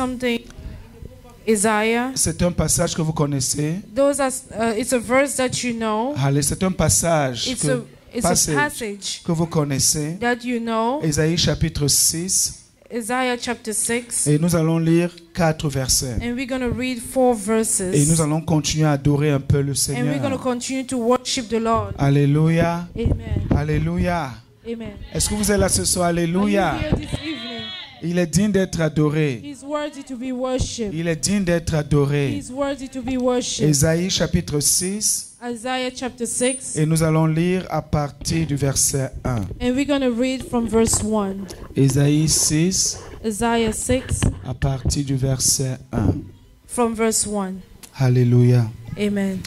something Isaiah. C'est un passage que vous connaissez. It's a verse that you know. Allez, c'est un passage It's a passage que vous connaissez. that you know. Ésaïe chapitre 6. Isaiah chapter 6. Et nous allons lire 4 versets. And we're going to read 4 verses. Et nous allons continuer à adorer un peu le And we're going to Seigneur. continue to worship the Lord. Alléluia. Amen. Alléluia. Amen. Est-ce que vous êtes là ce soir? Are you Alléluia. here this evening? Il est digne d'être adoré. He's worthy to be worshipped. Il est digne d'être adoré. He's worthy to be worshipped. Ésaïe chapitre 6. Isaiah chapter 6. Et nous allons lire à partir du verset 1. And we're going to read from verse 1. Ésaïe 6 Isaiah 6 à partir du verset 1. from verse 1. Alléluia. Amen.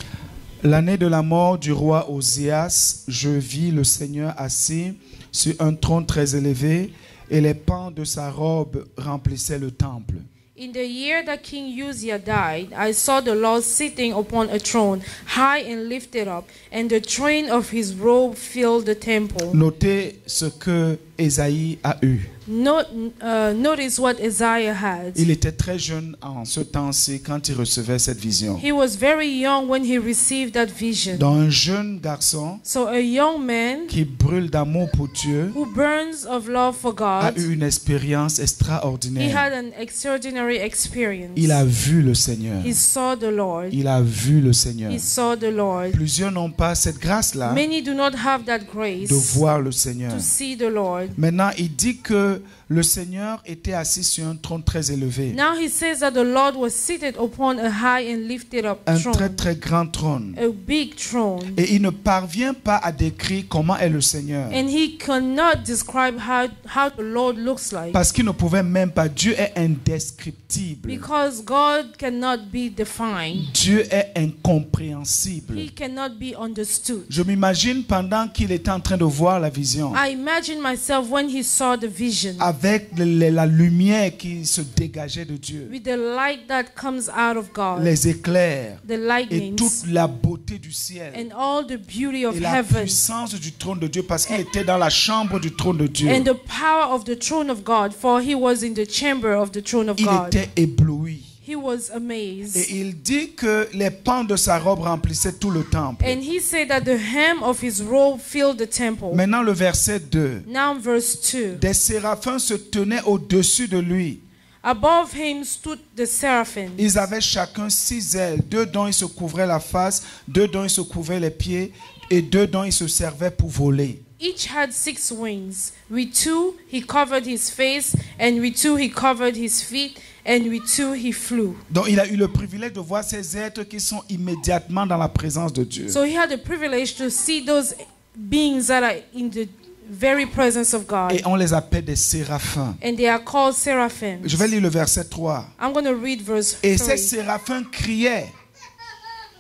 L'année de la mort du roi Osias, je vis le Seigneur assis sur un trône très élevé et les pans de sa robe remplissaient le temple. In the year that King Uzziah died, I saw the Lord sitting upon a throne, high and lifted up, and the train of his robe filled the temple. Notez ce que Ésaïe a eu. Notice what Isaiah had. Il était très jeune en ce temps-ci quand il recevait cette vision. He was very young when he received that vision. Donc un jeune garçon So a young man qui brûle d'amour pour Dieu who burns of love for a God, eu une expérience he extraordinaire. had an extraordinary experience. Il a vu le Seigneur. He saw the Lord. Il a vu le Seigneur. He saw the Lord. Plusieurs n'ont pas cette grâce-là Many do not have that de grace voir le Seigneur. to see the Lord. Maintenant, il dit que le Seigneur était assis sur un trône très élevé. Now he says that the Lord was seated upon a high and lifted up Un très throne, très grand trône. a big throne. Et il ne parvient pas à décrire comment est le Seigneur. And he cannot describe how the Lord looks like. Parce qu'il ne pouvait même pas. Dieu est indescriptible. Because God cannot be defined. Dieu est incompréhensible. He cannot be understood. Je m'imagine pendant qu'il était en train de voir la vision, I imagine myself when he saw the vision, avec la lumière qui se dégageait de Dieu, with the light that comes out of God, les éclairs the et lightnings, toute la beauté du ciel and all the beauty of et la heaven, puissance du trône de Dieu, parce qu'il était dans la chambre du trône de Dieu. and the power of the throne of God, for he was in the chamber of the throne of Il God. était ébloui. He was amazed. Et il dit que les pans de sa robe remplissaient tout le temple. And he said that the hem of his robe filled the temple. Maintenant le verset 2. Now verse 2. Des séraphins se tenaient au-dessus de lui. Above him stood the seraphim. Ils avaient chacun 6 ailes, 2 dont ils se couvraient la face, 2 dont ils se couvraient les pieds et 2 dont ils se servaient pour voler. Each had 6 wings. With 2 he covered his face, and with 2 he covered his feet, and with 2 he flew. Donc il a eu le privilège de voir ces êtres qui sont immédiatement dans la présence de Dieu. So he had the privilege to see those beings that are in the very presence of God. Et on les appelle des séraphins. And they are called seraphim. Je vais lire le verset 3. I'm going to read verse Et ces 3. séraphins criaient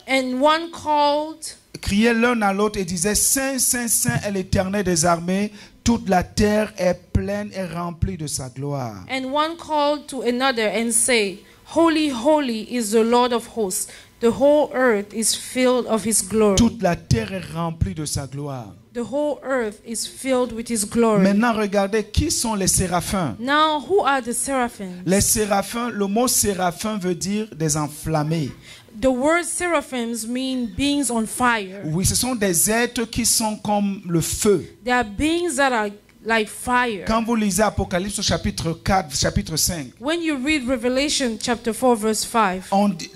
And one criaient l'un à l'autre et disaient: Saint, Saint, Saint est l'Éternel des armées, toute la terre est pleine et remplie de sa gloire. called to another and say, Holy, holy is the Lord of hosts. The whole earth is filled of his glory. Toute la terre est remplie de sa gloire. The whole earth is filled with his glory. Maintenant, regardez, qui sont les séraphins? Now, who are the seraphim? Les séraphins, le mot séraphin veut dire des enflammés. The word seraphims mean beings on fire. Oui, ce sont des êtres qui sont comme le feu. They are beings that are like fire. Quand vous lisez Apocalypse chapitre 4, chapitre 5, When you read Revelation chapter 4 verse 5,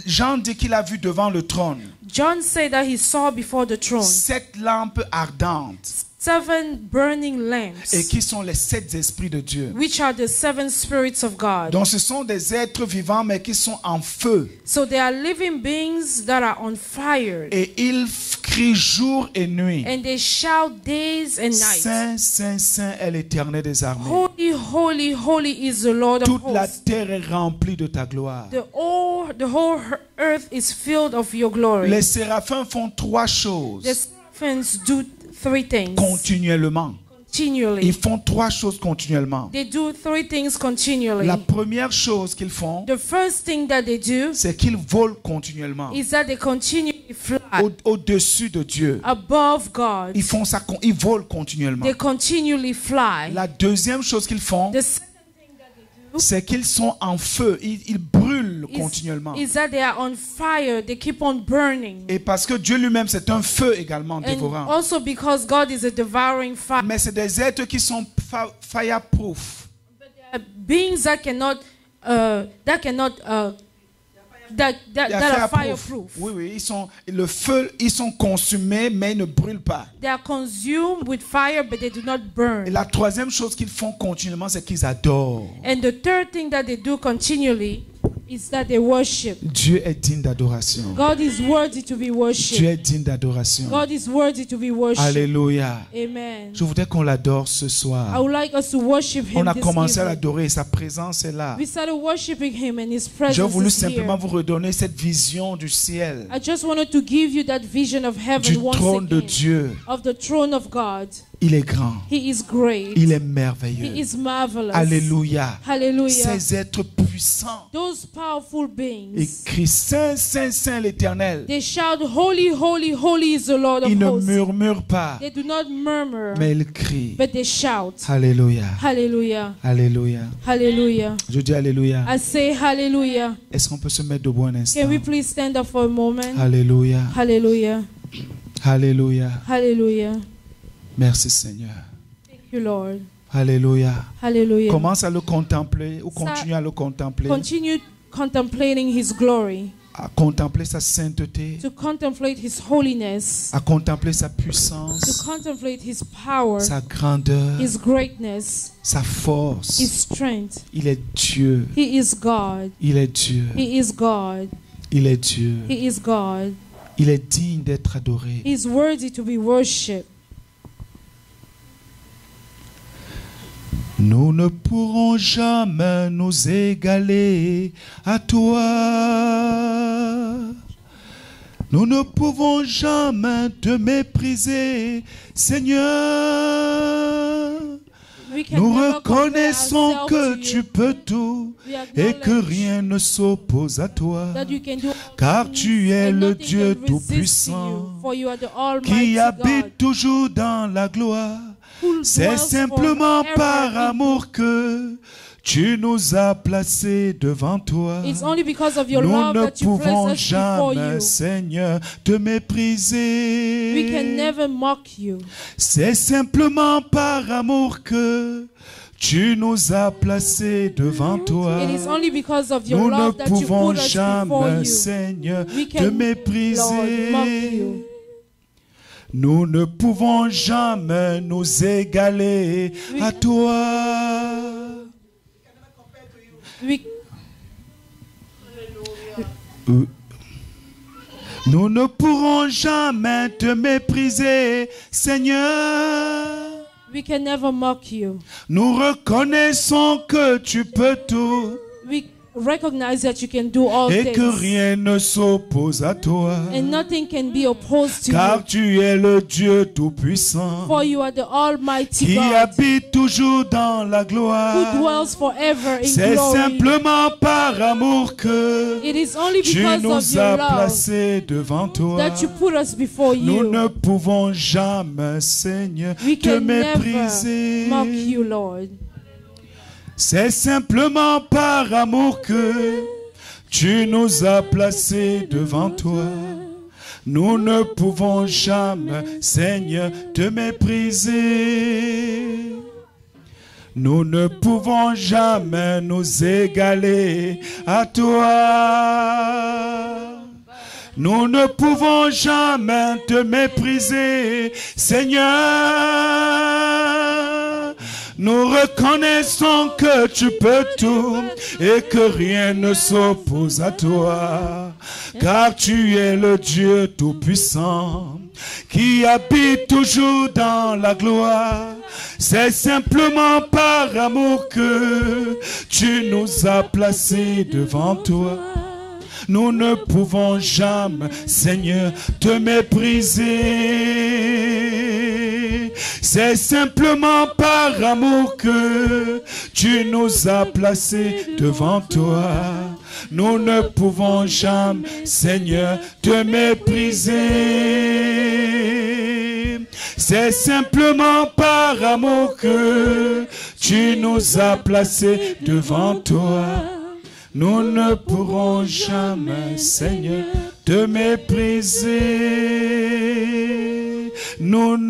Jean dit qu'il a vu devant le trône John said that he saw before the throne 7 lampes ardentes. 7 burning lamps, Et qui sont les 7 esprits de Dieu. which are the 7 spirits of God. Donc ce sont des êtres vivants mais qui sont en feu. So they are living beings that are on fire. Et ils crient jour et nuit: And they shout days and nights. Saint, Saint, Saint est l'Éternel des armées. Holy, holy, holy is the Lord of Toute la hosts. terre est remplie de ta gloire. The whole earth is filled of your glory. Les séraphins font 3 choses The seraphims do 3 things continuellement. continually. Ils font 3 choses continuellement. They do 3 things continually. La première chose qu'ils font, The first thing that they do c'est qu'ils volent continuellement is that they continually fly au-dessus de Dieu. above God. Ils font ça, ils volent continuellement. They continually fly. La deuxième chose qu'ils font, The second thing that they do c'est qu'ils sont en feu, ils brûlent continuellement. is that they are on fire, they keep on burning. Et parce que Dieu lui-même, c'est un feu également And dévorant. also because God is a devouring fire. Mais c'est des êtres qui sont fireproof. Beings that are fireproof. Oui, oui, le feu, ils sont consumés, mais ils ne brûlent pas. They are consumed with fire, but they do not Et burn. la troisième chose qu'ils font continuellement, c'est qu'ils adorent. And the third thing that they do continually is that they worship. Dieu est digne d'adoration. God is worthy to be Dieu worshipped. est digne d'adoration. God is worthy to be worshipped. Alléluia. Amen. Je voudrais qu'on l'adore ce I soir. would like us to worship On Him a this commencé à evening. l'adorer et sa présence est là. We started worshiping Him and His J'ai presence voulu is simplement here. vous redonner cette vision du ciel, I just wanted to give you that vision of du heaven once trône de again. Dieu. Of the throne of God. Il est grand. He is great. Il est He merveilleux. is marvelous. Alléluia. Hallelujah. Ces êtres puissants Those powerful beings. écrient Saint, Saint, Saint l'Éternel. They shout, Holy, holy, holy is the Lord of Ils ne hosts. murmurent pas, They do not murmur, mais ils crient. but they shout. Alléluia. Hallelujah. Alléluia. Hallelujah. Je dis Alléluia. I say hallelujah. Est-ce qu'on peut se mettre debout un instant? Can we please stand up for a moment? Alléluia. Hallelujah. Alléluia. Hallelujah. Merci Seigneur. Thank you, Lord. Alléluia. Hallelujah. Commence à le contempler ou continue à le contempler. Continue contemplating His glory, À contempler sa sainteté. to contemplate His holiness, À contempler sa to puissance. contemplate His power, Sa grandeur. His greatness, Sa force. His strength. Il est Dieu. He is God. Il est Dieu. He is God. Il est Dieu. He is God. Il est digne d'être adoré. He is worthy to be worshipped. Nous ne pourrons jamais nous égaler à toi. Nous ne pouvons jamais te mépriser, Seigneur. We can Nous never compare reconnaissons ourselves que to tu you. peux tout We et que acknowledge rien ne s'oppose à toi. that you can do all Car things tu es and le nothing Dieu can resist tout-puissant you, for you are the Almighty qui God, habite toujours dans la gloire. who C'est dwells simplement forever par in- amour que tu nous as placés devant toi. It's only because of your Nous love ne that you place pouvons us before jamais, you. Seigneur, te mépriser. We can never mock you. C'est simplement par amour que tu nous as placés devant toi. It is only because of your Nous ne love that you pouvons put us before jamais, you. Seigneur, We te can, Lord, mépriser. mock you. Nous ne pouvons jamais nous égaler We- à toi. We, Nous ne pourrons jamais te mépriser, Seigneur. we can never mock you. Nous reconnaissons que tu peux tout We recognize that you can do all et que things. rien ne s'oppose à toi. And nothing can be opposed to Car you. tu es le Dieu tout-puissant For you are the Almighty qui God, habite toujours dans la who gloire. dwells forever in C'est glory. simplement par amour que It is only tu because of nous your as love placés devant toi. that you put us before Nous you. ne pouvons jamais, Seigneur, We te can never mépriser. mock you, Lord. C'est simplement par amour que tu nous as placés devant toi. Nous ne pouvons jamais, Seigneur, te mépriser. Nous ne pouvons jamais nous égaler à toi. Nous ne pouvons jamais te mépriser, Seigneur. Nous reconnaissons que tu peux tout et que rien ne s'oppose à toi. Car tu es le Dieu tout-puissant qui habite toujours dans la gloire. C'est simplement par amour que tu nous as placés devant toi. Nous ne pouvons jamais, Seigneur, te mépriser. C'est simplement par amour que tu nous as placés devant toi. Nous ne pouvons jamais, Seigneur, te mépriser. C'est simplement par amour que tu nous as placés devant toi. Nous ne pourrons jamais, Seigneur, te mépriser. Nous ne